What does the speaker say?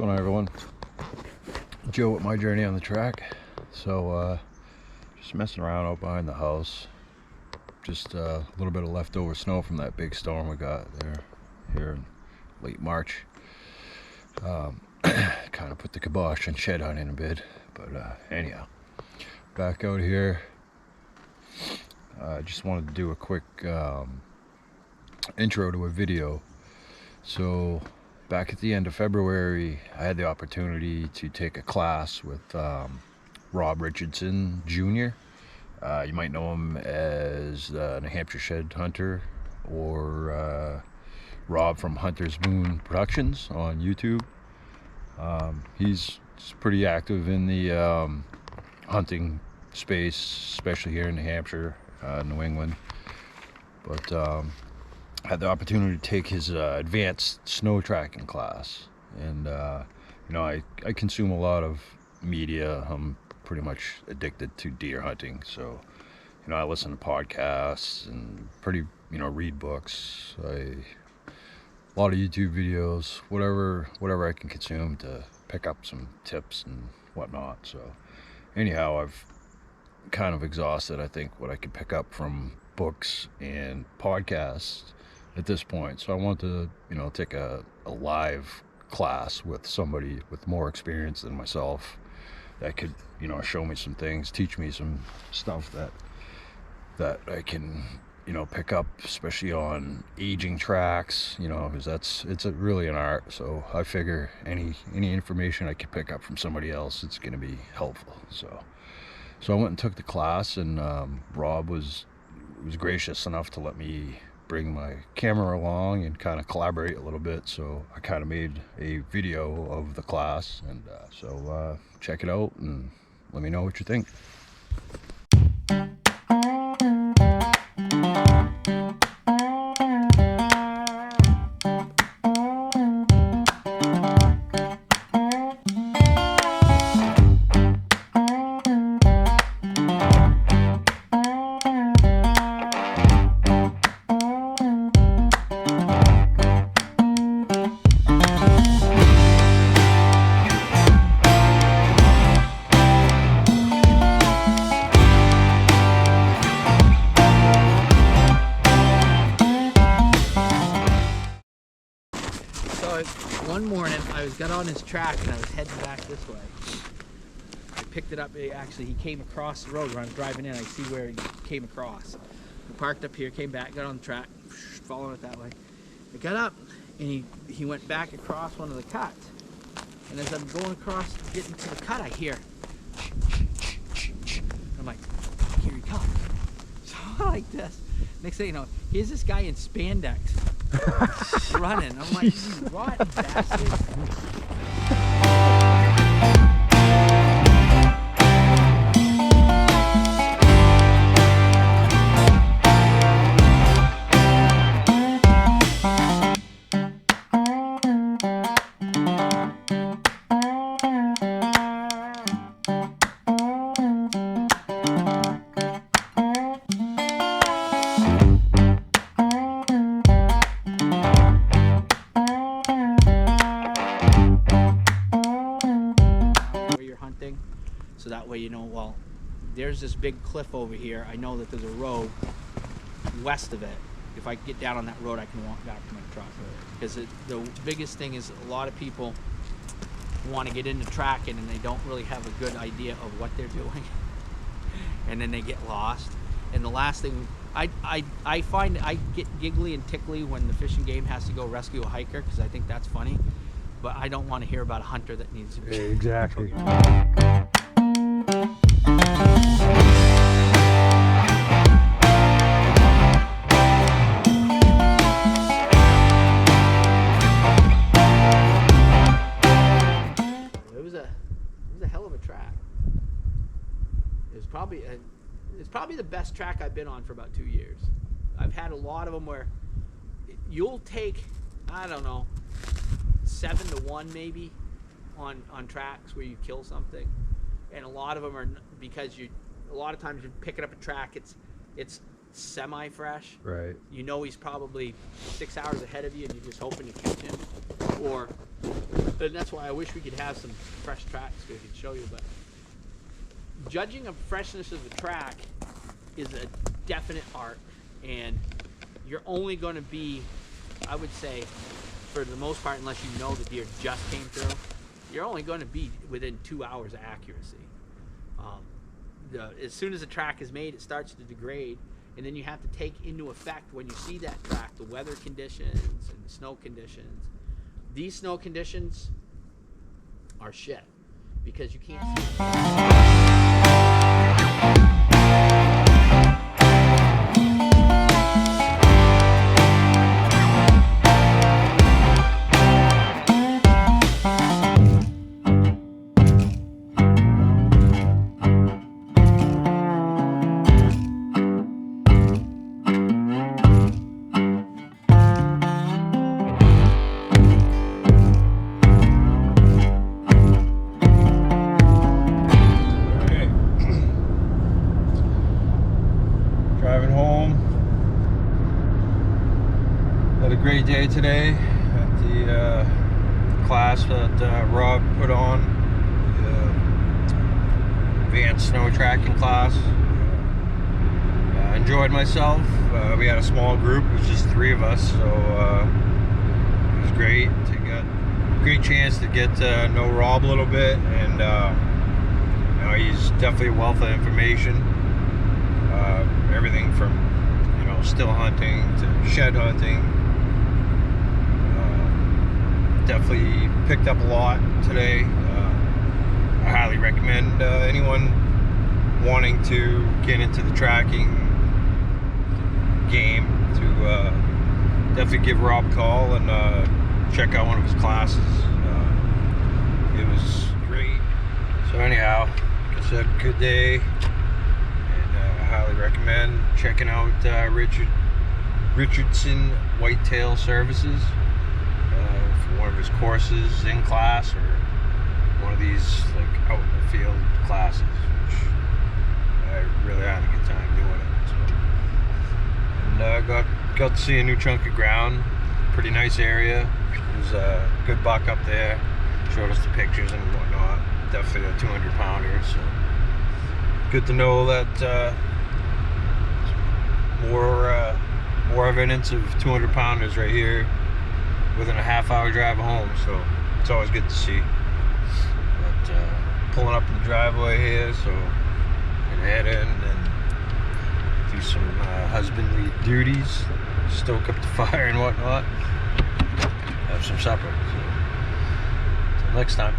going on, everyone? Joe with my journey on the track. So just messing around out behind the house. Just a little bit of leftover snow from that big storm we got there here in late March. Kind of put the kibosh on shed hunting a bit, but anyhow, back out here. I just wanted to do a quick intro to a video. So back at the end of February, I had the opportunity to take a class with Rob Richardson Jr. You might know him as the New Hampshire Shed Hunter, or Rob from Hunter's Moon Productions on YouTube. He's pretty active in the hunting space, especially here in New Hampshire, New England. But I had the opportunity to take his advanced snow tracking class, and you know, I consume a lot of media. I'm pretty much addicted to deer hunting, so you know, I listen to podcasts and read books. A lot of YouTube videos, whatever I can consume to pick up some tips and whatnot. So anyhow, I've kind of exhausted, I think, what I could pick up from books and podcasts at this point. So I want to, you know, take a live class with somebody with more experience than myself that could, you know, show me some things, teach me some stuff that I can, you know, pick up, especially on aging tracks, you know, because it's really an art. So I figure any information I can pick up from somebody else, it's going to be helpful. So I went and took the class, and Rob was gracious enough to let me bring my camera along and kind of collaborate a little bit. So I kind of made a video of the class, and so check it out and let me know what you think. One morning I got on his track and I was heading back this way. I picked it up. Actually, he came across the road when I was driving in. I see where he came across. I parked up here, came back, got on the track, following it that way. I got up and he went back across one of the cuts. And as I'm going across, getting to the cut, I hear. I'm like, here he comes. So I'm like this. Next thing you know, here's this guy in spandex running. I'm like, you rotten bastard. So that way, you know, well, there's this big cliff over here. I know that there's a road west of it. If I get down on that road, I can walk back to my truck. Because the biggest thing is a lot of people want to get into tracking and they don't really have a good idea of what they're doing. And then they get lost. And the last thing, I find I get giggly and tickly when the Fish and Game has to go rescue a hiker, because I think that's funny. But I don't want to hear about a hunter that needs to be. Exactly. It was a hell of a track. It's probably the best track I've been on for about 2 years. I've had a lot of them where you'll take, I don't know, 7-1 maybe on tracks where you kill something, and a lot of them are because a lot of times you're picking up a track, it's semi-fresh. Right. You know he's probably 6 hours ahead of you and you're just hoping to catch him. Or And that's why I wish we could have some fresh tracks so we could show you. But judging of freshness of the track is a definite art, and you're only going to be, I would say, for the most part, unless you know the deer just came through, you're only going to be within 2 hours of accuracy. As soon as the track is made, it starts to degrade, and then you have to take into effect, when you see that track, the weather conditions and the snow conditions. These snow conditions are shit because you can't see. Driving home. Had a great day today at the class that Rob put on, the advanced snow tracking class. I enjoyed myself. We had a small group, it was just 3 of us, so it was great. Great chance to get to know Rob a little bit, and you know, he's definitely a wealth of information. Everything from, you know, still hunting to shed hunting. Definitely picked up a lot today. I highly recommend anyone wanting to get into the tracking game to definitely give Rob a call and check out one of his classes. It was great. So anyhow, like I said, good day. Highly recommend checking out Richardson Whitetail Services for one of his courses in class, or one of these like out in the field classes, which I really had a good time doing it. So, and got to see a new chunk of ground, pretty nice area. There's a good buck up there. Showed us the pictures and whatnot. Definitely a 200-pounder. So good to know that. More evidence of 200-pounders right here within a half-hour drive home, so it's always good to see. But pulling up in the driveway here, so I'm gonna head in and do some husbandly duties, stoke up the fire and whatnot, have some supper. So, until next time.